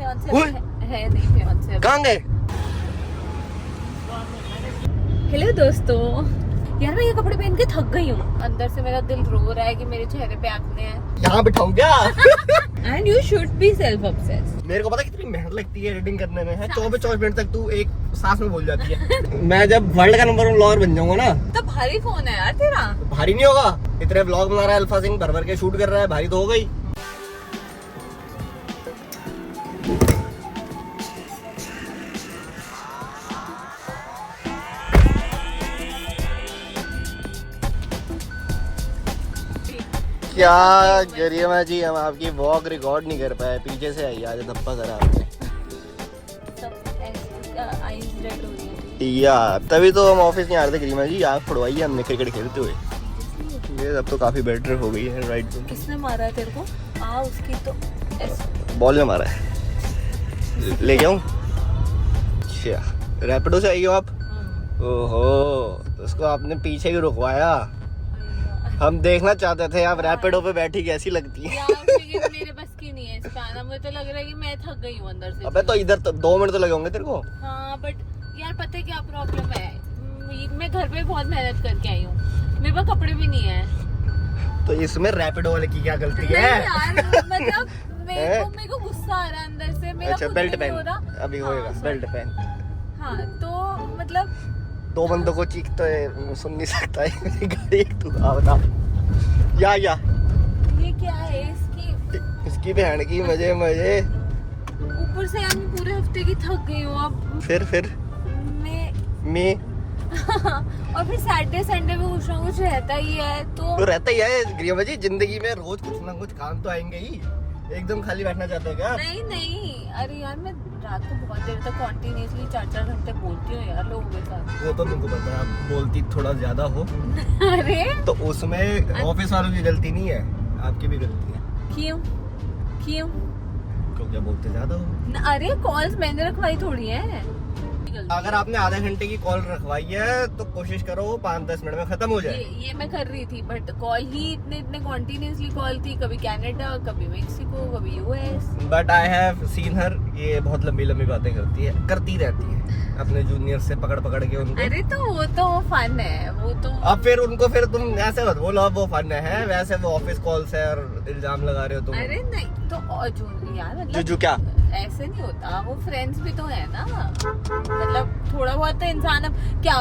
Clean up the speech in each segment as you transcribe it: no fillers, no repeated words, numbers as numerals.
है नहीं फियांसे। कहाँ गए? हेलो दोस्तों, यार मैं ये कपड़े पहन के थक गई हूँ। अंदर से मेरा दिल रो रहा है कि मेरे चेहरे पे एक्ने हैं। यहाँ बिठाऊं क्या? And you should be self obsessed. मेरे को पता कितनी मेहनत लगती है एडिटिंग करने में है। 24 मिनट तक तू एक सांस में बोल जाती है। मैं जब वर्ल्ड का नंबर 1 व्लॉगर बन जाऊंगा ना, तो भारी फोन है यार तेरा। भारी नहीं होगा। इतने व्लॉग बना रहा है अल्फा सिंह, भर भर के शूट कर रहा है, भारी तो हो गई। क्या गरिमा जी, हम आपकी वॉक रिकॉर्ड नहीं कर पाए, पीछे से आई आज धप्पा करा आपने। या तभी तो हम ऑफिस नहीं आ रहे थे गरिमा जी, आप पढ़वाइए हमने क्रिकेट खेलते हुए। ये अब तो काफी बेटर हो गई है। राइट, किसने मारा है तेरे को? उसकी तो बॉल में मारा है। ले जाऊं? अच्छा, रैपिडो से आई हो आप? ओहो, तो उसको आपने पीछे ही रुकवाया। हम देखना चाहते थे आप रैपिडो पे बैठी कैसी लगती है। यार मेरे बस की नहीं है इसका आना। मुझे तो लग रहा है कि मैं थक गई हूँ अंदर से। अबे तो इधर तो 2 मिनट तो लगे होंगे तेरे को। हाँ बट यार पता है क्या प्रॉब्लम है, मैं घर पे बहुत मेहनत करके आई हूँ, मेरे पास कपड़े भी नहीं है। तो इसमें रैपिडो वाले की क्या गलती है? यार मतलब मेरे को गुस्सा आ रहा है अंदर से। मेरा अच्छा, बेल्ट पहन, अभी होएगा बेल्ट पहन। हाँ तो मतलब 2 बंदों को चीख तो सुन नहीं सकता है। गाड़ी तू बता या ये क्या है इसकी बहन की मजे ऊपर से यार मैं पूरे हफ्ते की थक गई हूँ अब। फिर मैं और फिर सैटरडे संडे में कुछ ना कुछ रहता ही है। तो रहता ही है गरिमा जी, जिंदगी में रोज कुछ ना कुछ काम तो आएंगे ही। एकदम खाली बैठना चाहते हैं क्या? नहीं अरे यार मैं रात को बहुत देर तक कॉन्टिन्यूसली 4-4 घंटे बोलती हूँ यार लोगों के साथ। वो तो तुमको पता है, आप बोलती थोड़ा ज्यादा हो। अरे तो उसमें ऑफिस वालों की गलती नहीं है, आपकी भी गलती है। क्यों क्यों? क्या बोलते ज्यादा हो? अरे कॉल्स मैंने रखवाई थोड़ी है। अगर आपने आधे घंटे की कॉल रखवाई है तो कोशिश करो 5-10 मिनट में खत्म हो जाए। ये मैं कर रही थी बट कॉल ही इतने कॉन्टिन्यूसली कॉल थी। कभी कनाडा, कभी मेक्सिको, कभी US. But I have seen हर, ये बहुत लंबी बातें करती रहती है अपने जूनियर से पकड़ के उनको। अरे तो वो फन है वो तो। अब फिर तुम ऐसे मत बोलो अब वो फन है, वैसे वो ऑफिस कॉल्स है और इल्जाम लगा रहे हो तुम। अरे नहीं तो यार मतलब जो क्या ऐसे नहीं होता, वो फ्रेंड्स भी तो है ना। मतलब थोड़ा बहुत तो इंसान अब क्या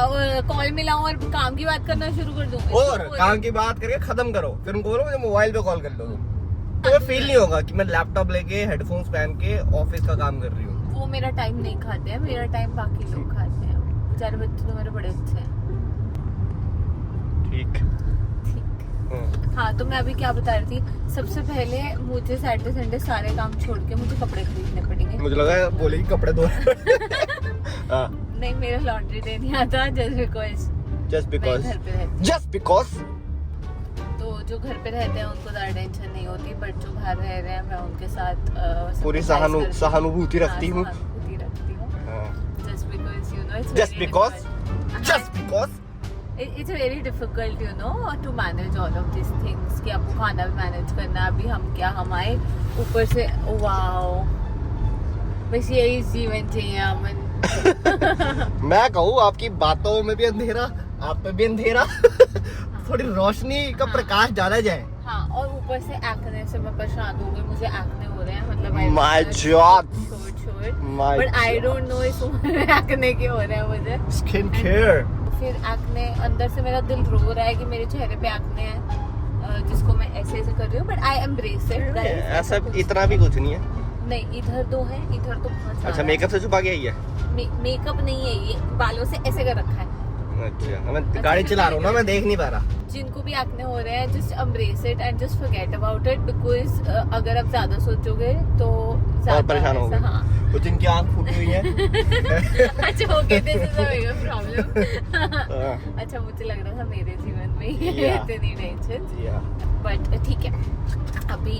कॉल मिलाऊं और काम की बात करना शुरू कर दूं। और काम की बात करके खत्म करो, फिर उनको बोलो मुझे मोबाइल पे कॉल कर लो। तुम्हें फील नहीं होगा कि मैं लैपटॉप लेके हेडफोन्स पहन के ऑफिस का काम कर रही हूँ। वो मेरा टाइम नहीं खाते हैं, मेरा टाइम बाकी लोग खाते हैं। बेचारे बच्चे तो मेरे बड़े अच्छे हैं। ठीक। हाँ तो मैं अभी क्या बता रही थी, सबसे पहले मुझे सैटरडे संडे सारे काम छोड़ के मुझे कपड़े खरीदने पड़ेंगे। मुझे लगा बोलेगी कपड़े धो। नहीं मेरा लॉन्ड्री डे नहीं आता जस्ट बिकॉज तो जो घर पे रहते हैं उनको ज़्यादा टेंशन नहीं होती, बट जो बाहर रह रहे हैं मैं उनके साथ पूरी सहानुभूति रखती हूँ। Just because It's very difficult, you know, to manage all of these things. कि आपको खाना भी मैनेज करना है। अभी हम आए ऊपर से, वाओ बस यही जीवन चाहिए अमन। मैं कहूँ आपकी बातों में भी अंधेरा, आप पे भी अंधेरा। थोड़ी रोशनी का प्रकाश डाला जाए। हाँ और ऊपर से एक्ने से मैं परेशान हो गई। मुझे एक्ने हो रहे हैं, मतलब My God. But I don't know इस उम्र में एक्ने के हो रहे हैं मुझे। Skin care. फिर एक्ने, अंदर से मेरा दिल रो रहा है कि मेरे चेहरे पे एक्ने है, जिसको मैं ऐसे कर रही हूँ, बट आई एम्ब्रेस इट। ऐसा इतना भी कुछ नहीं है। नहीं इधर दो है, इधर तो बहुत। अच्छा मेकअप से छुपा के आई है? मेकअप नहीं है, ये बालों से ऐसे कर रखा है। अच्छा मैं गाड़ी चला रहा हूँ ना, मैं देख नहीं पा रहा। जिनको भी एक्ने हो रहे हैं just embrace it and just forget about it, because अगर आप ज्यादा सोचोगे तो और परेशान होगे। हाँ वो जिनकी आँख फूटी हुई है। अच्छा okay, this is a bigger problem. अच्छा मुझे लग रहा था मेरे जीवन में इतनी टेंशन, बट ठीक है। अभी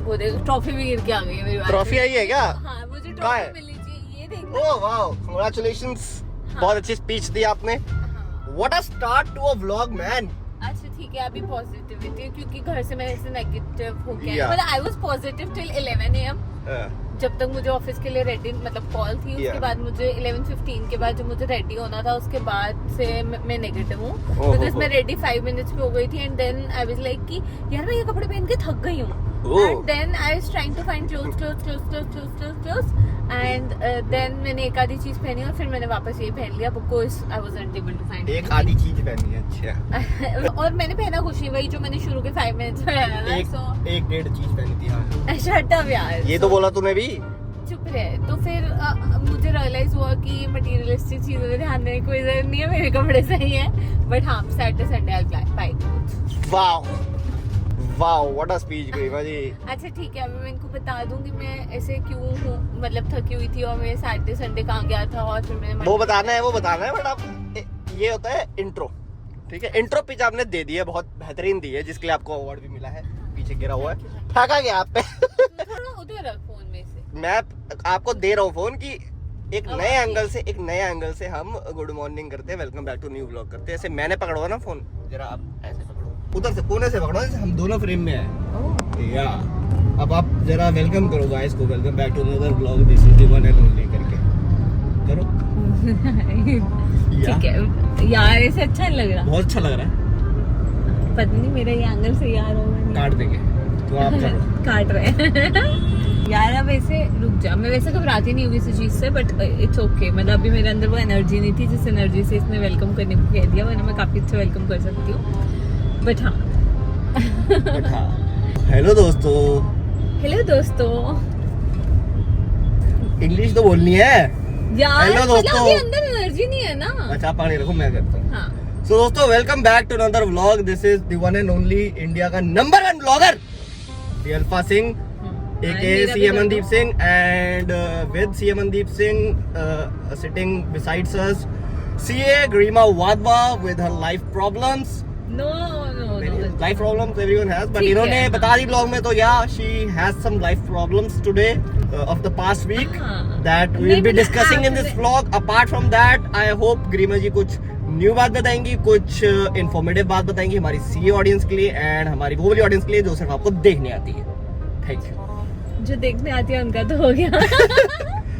वो देखो ट्रॉफी भी गिर के आ गई है मेरी। ट्रॉफी आई है क्या? हाँ मुझे ट्रॉफी मिली थी, ये देखो। Oh wow, congratulations. बहुत अच्छी स्पीच दी आपने। What a start to a vlog man. अच्छा ठीक है, अभी पॉजिटिविटी, क्योंकि घर से मैं ऐसे नेगेटिव हो गया। मतलब I was positive till 11 AM, जब तक मुझे ऑफिस के लिए रेडी मतलब कॉल थी उसके बाद मुझे 11:15 के बाद जो मुझे रेडी होना था उसके बाद से मैं नेगेटिव हूँ बिकॉज मैं रेडी 5 मिनट्स पे हो गई थी and then I was like कि यार मैं ये कपड़े पहन के थक गई हूँ and then I was trying to find clothes and then मैंने एक आधी चीज पहनी और फिर मैंने वापस ये पहन लिया because I wasn't able to find एक आधी चीज पहनी है। अच्छा और मैंने पहना कुछ नहीं वही जो मैंने शुरू के 5 मिनट्स में पहना था सो एक डेढ़ चीज पहनी थी। हाँ शट अप यार ये तो बोला तूने भी। चुप रहे। तो फिर मुझे रियलाइज हुआ कि मटेरियलिस्टिक चीजों पे ध्यान देने की कोई जरूरत नहीं है, मेरे कपड़े सही हैं बट हाँ Saturday Sunday I buy clothes. Wow what a speech Garima ji. अच्छा ठीक है अभी मैं इनको बता दूंगी मैं ऐसे क्यों हूँ मतलब थकी हुई थी और मैं सैटरडे संडे कहाँ गया था और फिर मैंने वो बताना है बट आप ये होता है इंट्रो। ठीक है इंट्रो पिच आपने दे दी है, बहुत बेहतरीन दी है जिसके लिए आपको अवार्ड भी मिला है। पीछे गिरा हुआ है फेंका गया आप पे। उधर रख फोन में से। मैं आपको दे रहा हूँ फोन की एक नए एंगल से हम गुड मॉर्निंग करते हैं, welcome back to new vlog करते हैं। ऐसे मैंने पकड़ा हुआ ना फोन, जरा आप ऐसे पकड़ो, उधर से कोने से पकड़ो, जैसे हम दोनों फ्रेम में हैं। या अब आप जरा वेलकम करो गाइस को, welcome back to another vlog, this is the one and only करके करो। ठीक है यार ऐसे अच्छा नहीं लग रहा। बहुत अच्छा लग रहा है। पता नहीं मेरा ये एंगल से यार होगा काट देंगे तो आप करो। काट रहे हैं यार। अब ऐसे रुक जा, मैं वैसे घबराती नहीं हूँ किसी चीज से बट इट्स ओके। मतलब अभी मेरे अंदर वो एनर्जी नहीं थी जिस एनर्जी से इसने वेलकम करने को कह दिया, वरना मैं काफी अच्छा वेलकम कर सकती हूँ बट हाँ। हेलो दोस्तों। हेलो दोस्तों। इंग्लिश तो बोलनी है यार। हेलो दोस्तों। अभी अंदर एनर्जी नहीं है ना। अच्छा पानी रखो मैं करता हूँ। हाँ सो दोस्तों welcome back to another vlog, this is the one and only India का number 1 vlogger the alpha Singh aka CM Mandeep Singh and with CM Mandeep Singh sitting besides us CA Garima Wadhwa with her life problems. No. Life problems everyone has, but इन्होंने हाँ. बता दी blog में तो she has some life problems today of the past week that we will be discussing in this vlog. Apart from that, I hope गरिमा जी कुछ new बात बताएंगी, कुछ informative बात बताएंगी हमारी सीए ऑडियंस के लिए एंड हमारी वो वाली ऑडियंस के लिए जो सिर्फ आपको देखने आती है। Thank you. जो देखने आती है उनका तो हो गया।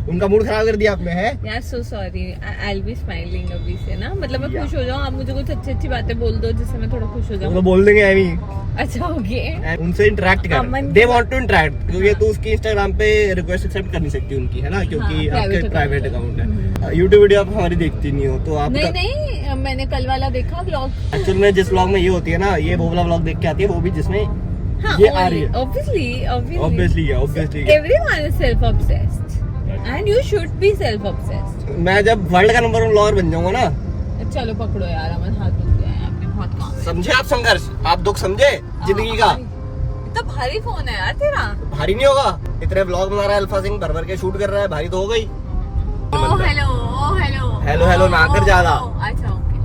उनका मूड खराब कर दिया आपने है यार। So sorry, I will be smiling अभी से ना, मतलब मैं खुश हो जाऊँ। आप मुझे कुछ अच्छी बातें बोल दो जिससे मैं थोड़ा खुश हो जाऊँ। तो बोल देंगे आई मीन। अच्छा ओके। उनसे इंटरेक्ट कर, दे वांट टू इंटरेक्ट, क्योंकि तू उसकी इंस्टाग्राम पे रिक्वेस्ट एक्सेप्ट कर नहीं सकती उनकी, है ना, क्योंकि आपके प्राइवेट अकाउंट है। यूट्यूब वीडियो आप हमारी देखती नहीं हो तो आप नहीं मैंने कल वाला देखा व्लॉग। एक्चुअल में जिस व्लॉग में ये होती है ना, ये वो वाला व्लॉग देख के आती है, वो भी जिसमें ये आ रही है। obviously everyone is self obsessed and you should be self obsessed. मैं जब वर्ल्ड का नंबर 1 व्लॉगर बन जाऊंगा ना, चलो पकड़ो यार, हमारे हाथ दुख गया है, आपने बहुत काम है। समझे आप संघर्ष, आप दुख समझे जिंदगी का। इतना भारी फोन है यार तेरा। भारी नहीं होगा, इतने व्लॉग बना रहा है अल्फा सिंह, भर के शूट कर रहा है, भारी तो हो गई। हेलो ना कर ज्यादा। अच्छा ओके।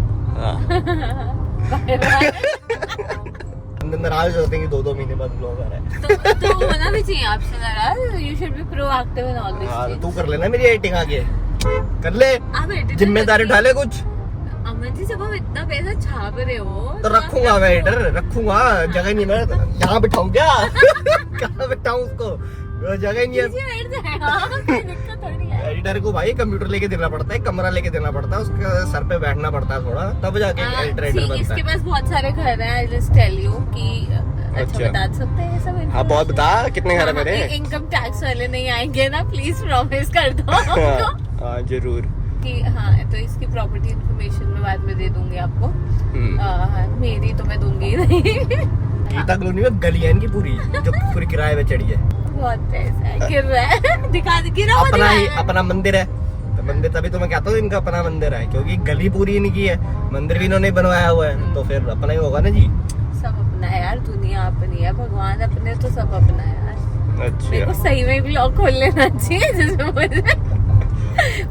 नाराज होते हैं कि 2-2 महीने बाद व्लॉग आ रहा है। तो होना भी चाहिए आपसे नाराज। You should be proactive in all this. हां तू कर लेना मेरी एडिटिंग आगे कर ले, जिम्मेदारी उठा ले कुछ। अमन जी जब आप इतना पैसा छाप रहे हो तो रखूंगा मैं एडिटर, रखूंगा, जगह नहीं, मैं यहाँ बिठाऊं क्या? कहाँ बिठाऊं उसको, जगह नहीं है। एडिटर को भाई कंप्यूटर लेके देना पड़ता है, कमरा लेके देना पड़ता है, उसके सर पे बैठना पड़ता है थोड़ा, तब जाके एडिटर बनता है। इसके पास बहुत सारे घर हैं, आई जस्ट टेल यू कि अच्छा बता सकते हैं सब। हाँ बहुत बता, कितने घर है मेरे? इनकम टैक्स वाले नहीं आएंगे ना, प्लीज प्रॉमिस कर दो। हाँ जरूर कि हाँ तो इसकी प्रॉपर्टी इन्फॉर्मेशन में बाद में दे दूंगी आपको। मेरी तो मैं दूंगी नहीं। गीता कॉलोनी में गली है इनकी पूरी, जो पूरी किराए पे चढ़ी है। बहुत पैसा है, गिर रहा है, दिखा अपना ही अपना मंदिर है, तो मंदिर तभी तो मैं कहता हूँ इनका अपना मंदिर है, क्योंकि गली पूरी इनकी है, मंदिर भी इन्होंने बनवाया हुआ है, तो फिर अपना ही होगा ना जी। सब अपना है यार, दुनिया अपनी है, भगवान अपने, तो सब अपना है यार। अच्छा मेरे को सही में ब्लॉग खोल लेना चाहिए जिसमें मुझे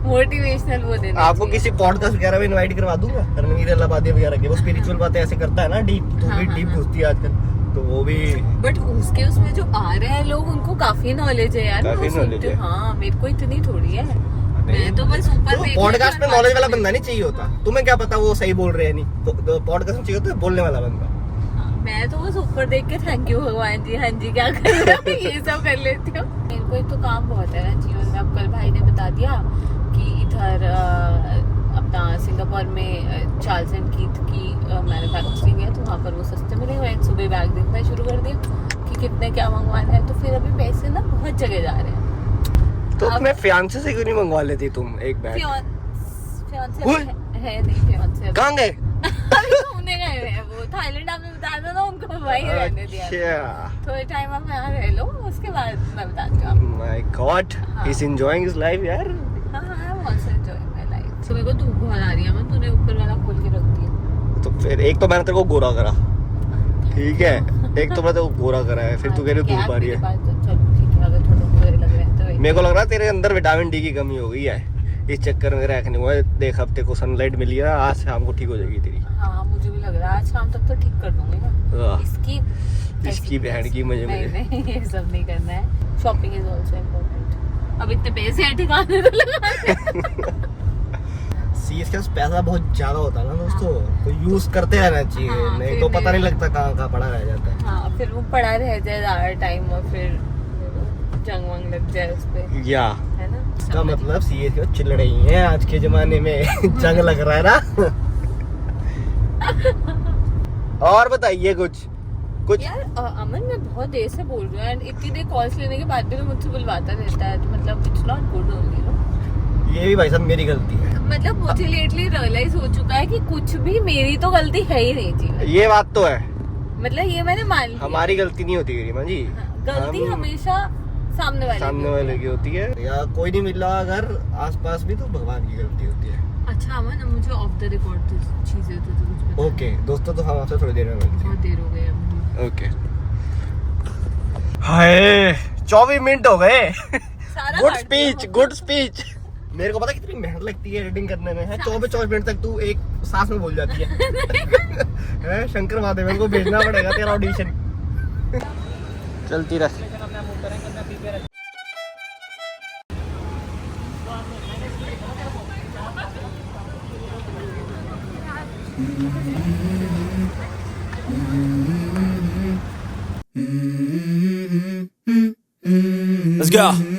मोटिवेशनल वो देना। आपको किसी पॉडकास्ट वगैरह में इनवाइट करवा दूंगा, रणवीर अल्लाहाबादी वगैरह के, वो स्पिरिचुअल बातें ऐसे करता है ना, डीप, तो भी डीप घुसती है आजकल, तो वो भी। बट उसके उसमें जो आ रहे हैं लोग, उनको काफी नॉलेज है यार। काफी नॉलेज है। हाँ मेरे को इतनी थोड़ी है, मैं तो बस ऊपर पॉडकास्ट में नॉलेज वाला बंदा नहीं चाहिए होता, तुम्हें क्या पता वो सही बोल रहे हैं नहीं, तो पॉडकास्ट में चाहिए होता है बोलने वाला बंदा। मैं तो बस ऊपर देख के थैंक यू भगवान जी, हाँ जी क्या कर रहे हो, ये सब कर लेती हूँ। मेरे को एक तो काम बहुत है ना जीवन में। अब कल भाई ने बता दिया कि इधर अपना सिंगापुर में चार्ल्स एंड कीथ की मैन्युफैक्चरिंग है, तो वहाँ पर वो सस्ते मिलेंगे। सुबह बैग देखना शुरू कर दिया कि कितने क्या मंगवाना है। तो फिर अभी पैसे ना बहुत जगह जा रहे हैं। तो अपने फियांसे से क्यों नहीं मंगवा लेती तुम एक बैग? फियांसे है नहीं, फियांसे कहाँ गए? अभी घूमने गए हुए हैं वो। थाईलैंड आपने बता दो ना उनको, वहीं रहने दिया। अच्छा। थोड़े टाइम आप यहाँ रह लो, उसके बाद मैं बताती हूँ आपको। My God, he's enjoying his life यार। हाँ हाँ, I'm also enjoying my life। सुबह को धूप बहुत आ रही है, मैं तूने ऊपर वाला खोल के रख दिया। तो फिर एक तो मैंने तेरे को गोरा करा, ठीक है, एक तो मैं तेरे को गोरा करा है, फिर तू कह रही धूप आ रही है। चलो ठीक है, अगर थोड़ा बुरे लग रहे हैं तो मेरे को लग रहा है तेरे अंदर विटामिन डी की कमी हो गई है, इस चक्कर में रखने हुआ है। देख हफ्ते को सनलाइट मिली है, आज शाम को ठीक हो जाएगी तेरी। हाँ मुझे भी लग रहा है आज शाम तक तो ठीक कर दूंगी मैं। इसकी बहन की मजे में नहीं ये सब नहीं करना है। Shopping is also important. अब इतने पैसे हैं ठिकाने तो लगा। सीएस के पास पैसा बहुत ज्यादा होता है ना दोस्तों, तो यूज करते रहना चाहिए। हाँ, नहीं तो पता नहीं लगता कहाँ कहाँ पड़ा रह जाता है। हाँ फिर वो पड़ा रह जाए ज्यादा टाइम और फिर जंग वंग लग जाए उस पे, या है ना। इसका मतलब सीएस के चिल रही है आज के जमाने में। जंग लग रहा है ना। और बताइए कुछ यार अमन मैं बहुत देर से बोल रही हूँ एंड इतनी देर कॉल्स लेने के बाद भी तो मुझसे बुलवाता रहता है, तो मतलब it's not good only no. ये भी भाई साहब मेरी गलती है। मतलब मुझे लेटली रियलाइज हो चुका है कि कुछ भी मेरी तो गलती है ही नहीं जीवन। ये बात तो है, मतलब ये मैंने मान लिया। हमारी गलती नहीं होती गरिमा जी। हाँ, गलती हम- हमेशा सामने वाले की होती है, या कोई नहीं मिल रहा अगर आसपास भी तो भगवान की गलती होती है। अच्छा अमन मुझे ऑफ द रिकॉर्ड चीजें तो कुछ बता। ओके दोस्तों, तो हम आपसे थोड़ी देर में मिलते हैं। बहुत देर हो गई अब। ओके। हाय 24 मिनट हो गए। सारा गुड काट स्पीच, दिया। Good speech. मेरे को पता कितनी मेहनत लगती है एडिटिंग करने में है। 24 मिनट तक तू एक सांस में बोल जाती है। हैं, शंकर महादेवन को भेजना पड़ेगा तेरा ऑडिशन। चलती रह। Let's go.